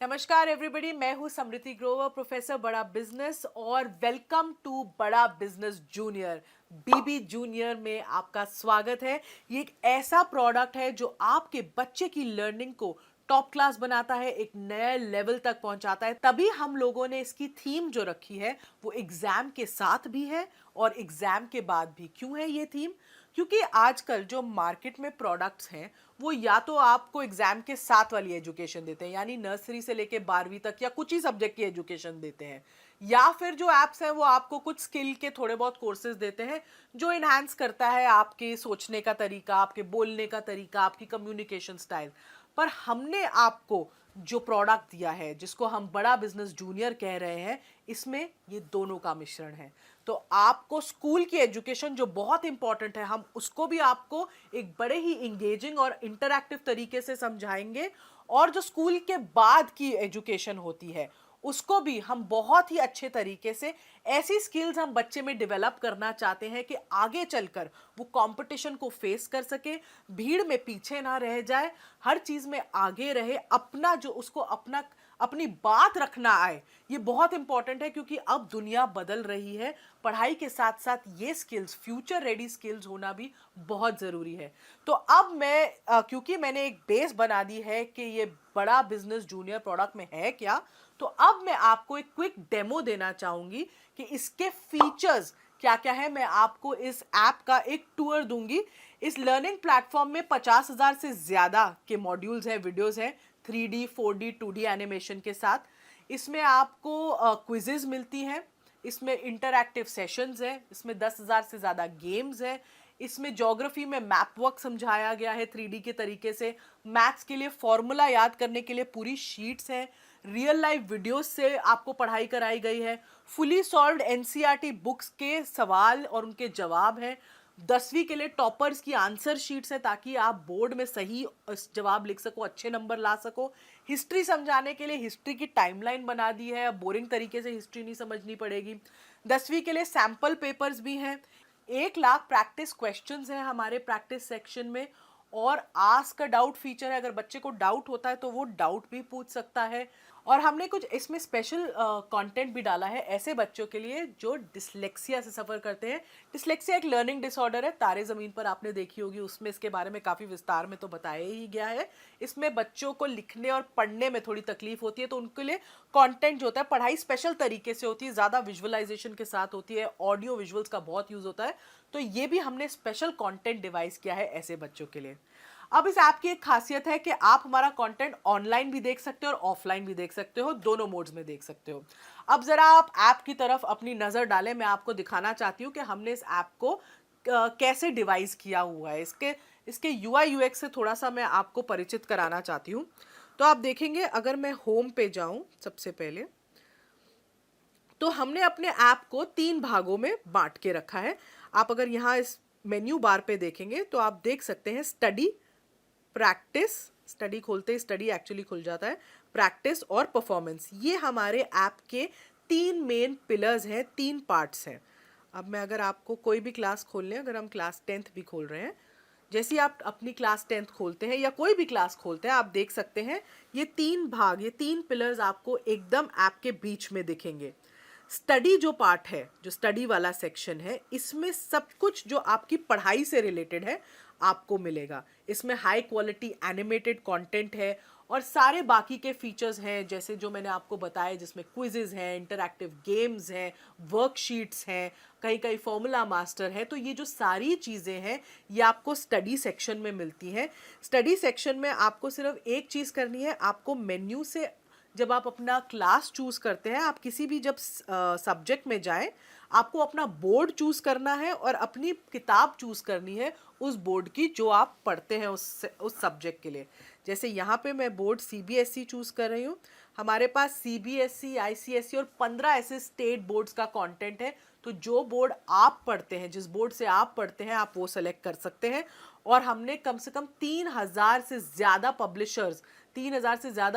नमस्कार एवरीबॉडी, मैं हूं समृति ग्रोवर, प्रोफेसर बड़ा बिजनेस, और वेलकम टू बड़ा बिजनेस जूनियर। बीबी जूनियर में आपका स्वागत है। ये एक ऐसा प्रोडक्ट है जो आपके बच्चे की लर्निंग को टॉप क्लास बनाता है, एक नए लेवल तक पहुंचाता है। तभी हम लोगों ने इसकी थीम जो रखी है वो एग्जाम के साथ भी है और एग्जाम के बाद भी। क्यों है ये थीम? क्योंकि आजकल जो मार्केट में प्रोडक्ट्स हैं वो या तो आपको एग्जाम के साथ वाली एजुकेशन देते हैं, यानी नर्सरी से लेके 12वीं तक या कुछ ही सब्जेक्ट की एजुकेशन देते हैं, या फिर जो एप्स हैं वो आपको कुछ स्किल के थोड़े बहुत कोर्सेज देते हैं जो इन्हांस करता है आपके सोचने का तरीका, आपके बोलने का तरीका, आपकी कम्युनिकेशन स्टाइल। पर हमने आपको जो प्रोडक्ट दिया है, जिसको हम बड़ा बिजनेस जूनियर कह रहे हैं, इसमें ये दोनों का मिश्रण है। तो आपको स्कूल की एजुकेशन जो बहुत इंपॉर्टेंट है, हम उसको भी आपको एक बड़े ही इंगेजिंग और इंटरैक्टिव तरीके से समझाएंगे, और जो स्कूल के बाद की एजुकेशन होती है उसको भी हम बहुत ही अच्छे तरीके से, ऐसी स्किल्स हम बच्चे में डेवलप करना चाहते हैं कि आगे चलकर वो कंपटीशन को फेस कर सके, भीड़ में पीछे ना रह जाए, हर चीज में आगे रहे, अपना जो उसको अपनी बात रखना आए। ये बहुत इंपॉर्टेंट है क्योंकि अब दुनिया बदल रही है। पढ़ाई के साथ साथ ये स्किल्स, फ्यूचर रेडी स्किल्स होना भी बहुत जरूरी है। तो अब क्योंकि मैंने एक बेस बना दी है कि ये बड़ा बिजनेस जूनियर प्रोडक्ट में है क्या, तो अब मैं आपको एक क्विक डेमो देना चाहूंगी कि इसके फीचर्स क्या क्या है। मैं आपको इस ऐप का एक टूर दूंगी। इस लर्निंग प्लेटफॉर्म में 50,000 से ज्यादा के मॉड्यूल्स हैं, वीडियोस हैं, 3D 4D 2D एनिमेशन के साथ। इसमें आपको क्विजेज मिलती हैं, इसमें इंटरैक्टिव सेशंस हैं, इसमें 10,000 से ज़्यादा गेम्स हैं, इसमें ज्योग्राफी में मैप वर्क समझाया गया है 3D के तरीके से, मैथ्स के लिए फॉर्मूला याद करने के लिए पूरी शीट्स हैं, रियल लाइफ वीडियोस से आपको पढ़ाई कराई गई है, फुली सॉल्व्ड एनसीईआरटी बुक्स के सवाल और उनके जवाब हैं, 10वीं के लिए टॉपर्स की आंसर शीट्स है ताकि आप बोर्ड में सही जवाब लिख सको, अच्छे नंबर ला सको। हिस्ट्री समझाने के लिए हिस्ट्री की टाइमलाइन बना दी है, अब बोरिंग तरीके से हिस्ट्री नहीं समझनी पड़ेगी। 10वीं के लिए सैंपल पेपर्स भी हैं, 1 लाख प्रैक्टिस क्वेश्चंस हैं हमारे प्रैक्टिस सेक्शन में, और आस्क अ डाउट फीचर है। अगर बच्चे को डाउट होता है तो वो डाउट भी पूछ सकता है। और हमने कुछ इसमें स्पेशल कंटेंट भी डाला है ऐसे बच्चों के लिए जो डिसलेक्सिया से सफ़र करते हैं। डिसलेक्सिया एक लर्निंग डिसऑर्डर है, तारे ज़मीन पर आपने देखी होगी, उसमें इसके बारे में काफ़ी विस्तार में तो बताया ही गया है। इसमें बच्चों को लिखने और पढ़ने में थोड़ी तकलीफ होती है, तो उनके लिए कंटेंट जो होता है, पढ़ाई स्पेशल तरीके से होती है, ज़्यादा विजुअलाइजेशन के साथ होती है, ऑडियो विजुअल्स का बहुत यूज़ होता है। तो ये भी हमने स्पेशल कंटेंट डिवाइस किया है ऐसे बच्चों के लिए। अब इस ऐप की एक खासियत है कि आप हमारा कंटेंट ऑनलाइन भी देख सकते हो और ऑफलाइन भी देख सकते हो, दोनों मोड्स में देख सकते हो। अब जरा आप ऐप की तरफ अपनी नजर डालें। मैं आपको दिखाना चाहती हूँ कि हमने इस ऐप को कैसे डिवाइस किया हुआ है। इसके यूआई यूएक्स से थोड़ा सा मैं आपको परिचित कराना चाहती हूँ। तो आप देखेंगे, अगर मैं होम पे जाऊं सबसे पहले, तो हमने अपने ऐप को 3 भागों में बांट के रखा है। आप अगर यहाँ इस मेन्यू बार पे देखेंगे तो आप देख सकते हैं स्टडी, प्रैक्टिस, स्टडी खोलते ही स्टडी एक्चुअली खुल जाता है, प्रैक्टिस और परफॉर्मेंस। ये हमारे ऐप के 3 मेन पिलर्स हैं, 3 पार्ट्स हैं। अब मैं अगर आपको कोई भी क्लास खोल लें, अगर हम क्लास 10th भी खोल रहे हैं, जैसे ही आप अपनी क्लास 10th खोलते हैं या कोई भी क्लास खोलते हैं, आप देख सकते हैं ये 3 भाग, ये 3 पिलर्स आपको एकदम ऐप के बीच में दिखेंगे। स्टडी जो पार्ट है, जो स्टडी वाला सेक्शन है, इसमें सब कुछ जो आपकी पढ़ाई से रिलेटेड है आपको मिलेगा। इसमें हाई क्वालिटी एनिमेटेड कंटेंट है और सारे बाकी के फीचर्स हैं, जैसे जो मैंने आपको बताया, जिसमें क्विजेज हैं, इंटरैक्टिव गेम्स हैं, वर्कशीट्स हैं, कहीं कहीं फॉर्मूला मास्टर है। तो ये जो सारी चीज़ें हैं ये आपको स्टडी सेक्शन में मिलती हैं। स्टडी सेक्शन में आपको सिर्फ एक चीज़ करनी है, आपको मेन्यू से जब आप अपना क्लास चूज करते हैं, आप किसी भी जब सब्जेक्ट में जाएं, आपको अपना बोर्ड चूज करना है और अपनी किताब चूज करनी है उस बोर्ड की जो आप पढ़ते हैं उस सब्जेक्ट के लिए। जैसे यहाँ पे मैं बोर्ड सीबीएसई चूज कर रही हूँ। हमारे पास सीबीएसई, आईसीएसई और 15 ऐसे स्टेट बोर्ड्स का कंटेंट है। तो जो बोर्ड आप पढ़ते हैं, जिस बोर्ड से आप पढ़ते हैं, आप वो सेलेक्ट कर सकते हैं। और हमने कम से कम 3,000 से ज़्यादा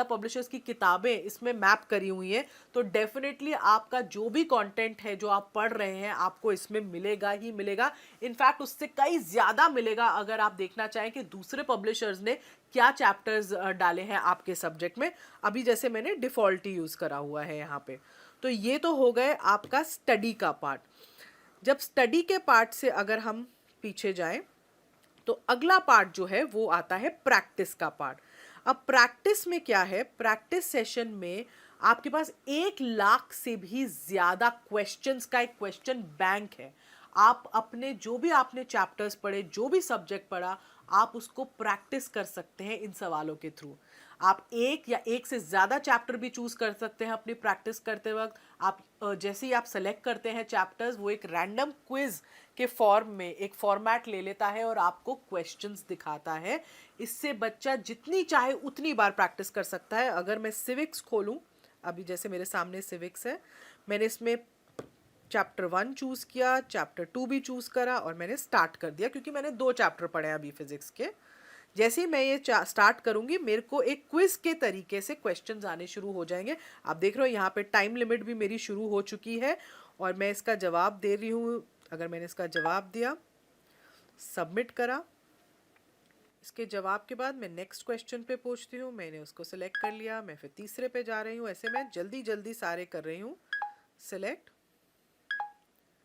पब्लिशर्स की किताबें इसमें मैप करी हुई हैं। तो डेफिनेटली आपका जो भी कंटेंट है जो आप पढ़ रहे हैं, आपको इसमें मिलेगा ही मिलेगा। इनफैक्ट उससे कई ज़्यादा मिलेगा अगर आप देखना चाहें कि दूसरे पब्लिशर्स ने क्या चैप्टर्स डाले हैं आपके सब्जेक्ट में। अभी जैसे मैंने डिफ़ॉल्ट ही यूज़ करा हुआ है यहाँ पे। तो ये तो हो गए आपका स्टडी का पार्ट। जब स्टडी के पार्ट से अगर हम पीछे जाएं तो अगला पार्ट जो है वो आता है प्रैक्टिस का पार्ट। अब प्रैक्टिस में क्या है, प्रैक्टिस सेशन में आपके पास 1 लाख से भी ज़्यादा क्वेश्चंस का एक क्वेश्चन बैंक है। आप अपने जो भी आपने चैप्टर्स पढ़े, जो भी सब्जेक्ट पढ़ा, आप उसको प्रैक्टिस कर सकते हैं इन सवालों के थ्रू। आप एक या एक से ज़्यादा चैप्टर भी चूज़ कर सकते हैं अपनी प्रैक्टिस करते वक्त। आप जैसे ही आप सेलेक्ट करते हैं चैप्टर्स, वो एक रैंडम क्विज के फॉर्म में एक फॉर्मेट ले लेता है और आपको क्वेश्चंस दिखाता है। इससे बच्चा जितनी चाहे उतनी बार प्रैक्टिस कर सकता है। अगर मैं सिविक्स खोलूँ, अभी जैसे मेरे सामने सिविक्स है, मैंने इसमें चैप्टर 1 चूज़ किया, चैप्टर 2 भी चूज़ करा और मैंने स्टार्ट कर दिया, क्योंकि मैंने 2 चैप्टर पढ़े हैं अभी फिजिक्स के। जैसे ही मैं ये स्टार्ट करूंगी, मेरे को एक क्विज के तरीके से क्वेश्चंस आने शुरू हो जाएंगे। आप देख रहे हो यहाँ पे टाइम लिमिट भी मेरी शुरू हो चुकी है और मैं इसका जवाब दे रही हूँ। अगर मैंने इसका जवाब दिया, सबमिट करा, इसके जवाब के बाद मैं नेक्स्ट क्वेश्चन पे पहुँचती हूँ। मैंने उसको सिलेक्ट कर लिया, मैं फिर तीसरे पे जा रही हूँ। ऐसे मैं जल्दी जल्दी सारे कर रही हूँ सिलेक्ट।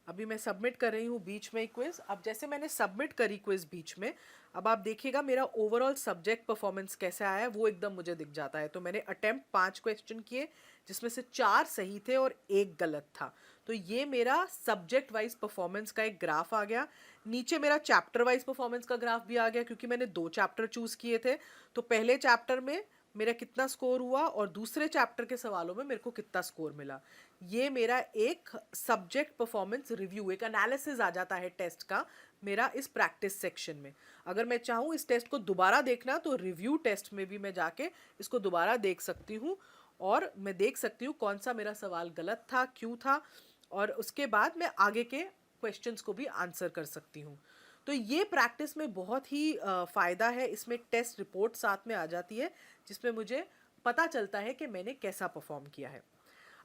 अभी मैं सबमिट कर रही हूँ बीच में क्विज। अब जैसे मैंने सबमिट करी क्विज बीच में, अब आप देखिएगा मेरा ओवरऑल सब्जेक्ट परफॉर्मेंस कैसे आया है वो एकदम मुझे दिख जाता है। तो मैंने अटेम्प्ट 5 क्वेश्चन किए, जिसमें से 4 सही थे और 1 गलत था। तो ये मेरा सब्जेक्ट वाइज परफॉर्मेंस का एक ग्राफ आ गया। नीचे मेरा चैप्टर वाइज परफॉर्मेंस का ग्राफ भी आ गया, क्योंकि मैंने 2 चैप्टर चूज किए थे। तो पहले चैप्टर में मेरा कितना स्कोर हुआ और दूसरे चैप्टर के सवालों में मेरे को कितना स्कोर मिला। ये मेरा एक सब्जेक्ट परफॉर्मेंस रिव्यू, एक एनालिसिस आ जाता है टेस्ट का मेरा इस प्रैक्टिस सेक्शन में। अगर मैं चाहूँ इस टेस्ट को दोबारा देखना, तो रिव्यू टेस्ट में भी मैं जाके इसको दोबारा देख सकती हूँ और मैं देख सकती हूँ कौन सा मेरा सवाल गलत था, क्यों था, और उसके बाद मैं आगे के क्वेश्चंस को भी आंसर कर सकती हूँ। तो ये प्रैक्टिस में बहुत ही फ़ायदा है। इसमें एक टेस्ट रिपोर्ट साथ में आ जाती है, जिसमें मुझे पता चलता है कि मैंने कैसा परफॉर्म किया है।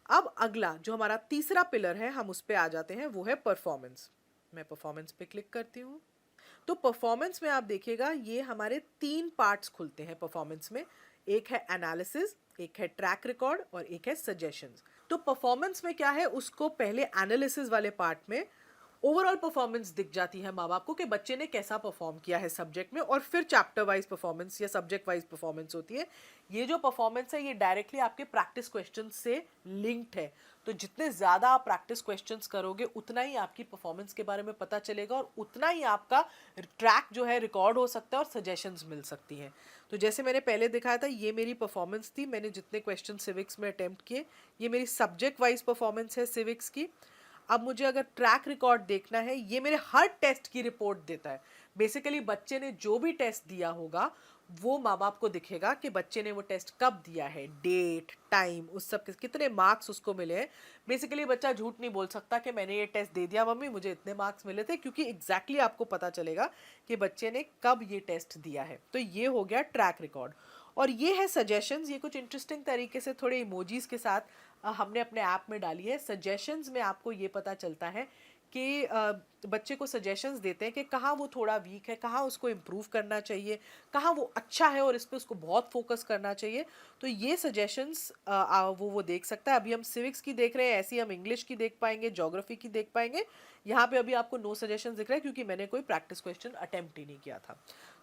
अब अगला जो हमारा तीसरा पिलर है, हम उस पे आ जाते हैं, वो है परफॉर्मेंस। मैं परफॉर्मेंस पे क्लिक करती हूँ। तो परफॉर्मेंस में आप देखिएगा ये हमारे 3 पार्ट्स खुलते हैं परफॉर्मेंस में। एक है एनालिसिस, एक है ट्रैक रिकॉर्ड और एक है सजेशंस। तो परफॉर्मेंस में क्या है, उसको पहले एनालिसिस वाले पार्ट में ओवरऑल परफॉर्मेंस दिख जाती है माँ बाप को कि बच्चे ने कैसा परफॉर्म किया है सब्जेक्ट में, और फिर चैप्टर वाइज परफॉर्मेंस या सब्जेक्ट वाइज परफॉर्मेंस होती है। ये जो परफॉर्मेंस है ये डायरेक्टली आपके प्रैक्टिस क्वेश्चन से लिंक्ड है। तो जितने ज़्यादा आप प्रैक्टिस क्वेश्चंस करोगे, उतना ही आपकी परफॉर्मेंस के बारे में पता चलेगा और उतना ही आपका ट्रैक जो है रिकॉर्ड हो सकता है और सजेशंस मिल सकती हैं। तो जैसे मैंने पहले दिखाया था, ये मेरी परफॉर्मेंस थी। मैंने जितने क्वेश्चन सिविक्स में अटेम्प्ट किए, ये मेरी सब्जेक्ट वाइज परफॉर्मेंस है सिविक्स की। अब मुझे अगर ट्रैक रिकॉर्ड देखना है, ये मेरे हर टेस्ट की रिपोर्ट देता है। बेसिकली बच्चे ने जो भी टेस्ट दिया होगा वो माँ बाप को दिखेगा कि बच्चे ने वो टेस्ट कब दिया है, डेट, टाइम, उस सब कितने मार्क्स उसको मिले हैं। बेसिकली बच्चा झूठ नहीं बोल सकता कि मैंने ये टेस्ट दे दिया मम्मी, मुझे इतने मार्क्स मिले थे, क्योंकि एग्जैक्टली आपको पता चलेगा कि बच्चे ने कब ये टेस्ट दिया है। तो ये हो गया ट्रैक रिकॉर्ड। और ये है सजेशंस। ये कुछ इंटरेस्टिंग तरीके से थोड़े इमोजीज के साथ हमने अपने ऐप में डाली है। सजेशंस में आपको ये पता चलता है कि बच्चे को सजेशंस देते हैं कि कहाँ वो थोड़ा वीक है, कहाँ उसको इम्प्रूव करना चाहिए, कहाँ वो अच्छा है और इस पे उसको बहुत फोकस करना चाहिए। तो ये सजेशंस वो देख सकता है। अभी हम सिविक्स की देख रहे हैं, ऐसे ही हम इंग्लिश की देख पाएंगे, ज्योग्राफी की देख पाएंगे। यहाँ पे अभी आपको नो सजेशंस दिख रहा है, क्योंकि मैंने कोई प्रैक्टिस क्वेश्चन अटेम्प्ट ही नहीं किया था।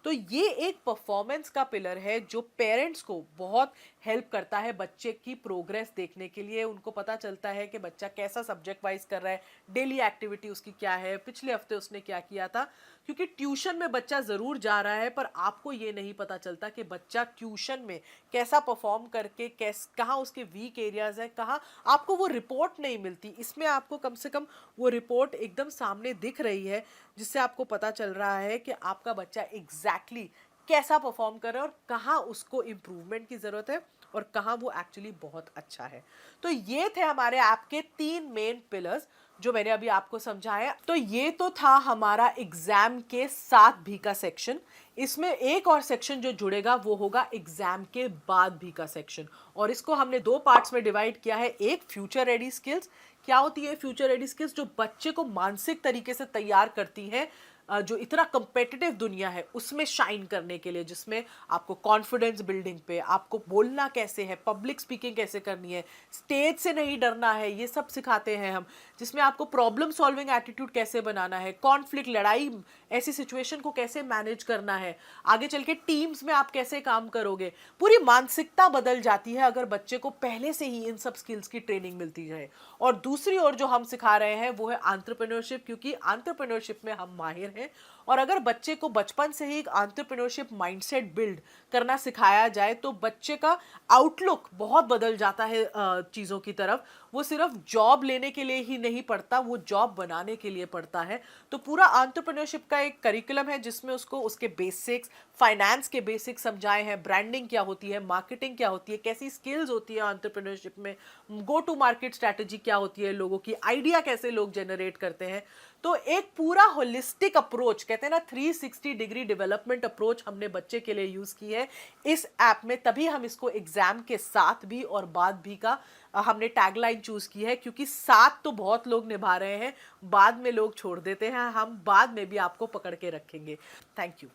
तो ये एक परफॉर्मेंस का पिलर है जो पेरेंट्स को बहुत हेल्प करता है बच्चे की प्रोग्रेस देखने के लिए। उनको पता चलता है कि बच्चा कैसा सब्जेक्ट वाइज कर रहा है, डेली एक्टिविटी उसकी क्या है, पिछले हफ्ते उसने क्या किया था। क्योंकि ट्यूशन में बच्चा ज़रूर जा रहा है, पर आपको ये नहीं पता चलता कि बच्चा ट्यूशन में कैसा परफॉर्म करके कहाँ उसके वीक एरियाज हैं, कहाँ आपको वो रिपोर्ट नहीं मिलती। इसमें आपको कम से कम वो रिपोर्ट एकदम सामने दिख रही है, जिससे आपको पता चल रहा है कि आपका बच्चा एग्जैक्टली कैसा परफॉर्म कर रहा है और कहाँ उसको इम्प्रूवमेंट की ज़रूरत है और कहाँ वो एक्चुअली बहुत अच्छा है। तो ये थे हमारे ऐप के 3 मेन पिलर्स जो मैंने अभी आपको समझाया। तो ये तो था हमारा एग्जाम के साथ भी का सेक्शन। इसमें एक और सेक्शन जो जुड़ेगा वो होगा एग्जाम के बाद भी का सेक्शन, और इसको हमने 2 पार्ट्स में डिवाइड किया है। एक फ्यूचर रेडी स्किल्स। क्या होती है फ्यूचर रेडी स्किल्स? जो बच्चे को मानसिक तरीके से तैयार करती हैं जो इतना कंपेटिटिव दुनिया है उसमें शाइन करने के लिए, जिसमें आपको कॉन्फिडेंस बिल्डिंग पे, आपको बोलना कैसे है, पब्लिक स्पीकिंग कैसे करनी है, स्टेज से नहीं डरना है, ये सब सिखाते हैं हम। जिसमें आपको प्रॉब्लम सॉल्विंग एटीट्यूड कैसे बनाना है, कॉन्फ्लिक्ट, लड़ाई, ऐसी सिचुएशन को कैसे मैनेज करना है, आगे चल के टीम्स में आप कैसे काम करोगे। पूरी मानसिकता बदल जाती है अगर बच्चे को पहले से ही इन सब स्किल्स की ट्रेनिंग मिलती जाए। और दूसरी ओर जो हम सिखा रहे हैं वो है एंटरप्रेन्योरशिप, क्योंकि एंटरप्रेन्योरशिप में हम माहिर हैं। और अगर बच्चे को बचपन से ही एक एंटरप्रेन्योरशिप माइंडसेट बिल्ड करना सिखाया जाए तो बच्चे का आउटलुक बहुत बदल जाता है चीज़ों की तरफ। वो सिर्फ जॉब लेने के लिए ही नहीं पढ़ता, वो जॉब बनाने के लिए पढ़ता है। तो पूरा एंटरप्रेन्योरशिप का एक करिकुलम है जिसमें उसको उसके बेसिक्स, फाइनेंस के बेसिक्स समझाए हैं, ब्रांडिंग क्या होती है, मार्केटिंग क्या होती है, कैसी स्किल्स होती है एंटरप्रेन्योरशिप में, गो टू मार्केट स्ट्रैटेजी क्या होती है, लोगों की आइडिया कैसे लोग जनरेट करते हैं। तो एक पूरा होलिस्टिक अप्रोच, कहते हैं ना 360 डिग्री डेवलपमेंट अप्रोच, हमने बच्चे के लिए यूज की है इस ऐप में। तभी हम इसको एग्जाम के साथ भी और बाद भी का हमने टैगलाइन चूज की है, क्योंकि साथ तो बहुत लोग निभा रहे हैं, बाद में लोग छोड़ देते हैं, हम बाद में भी आपको पकड़ के रखेंगे। Thank you.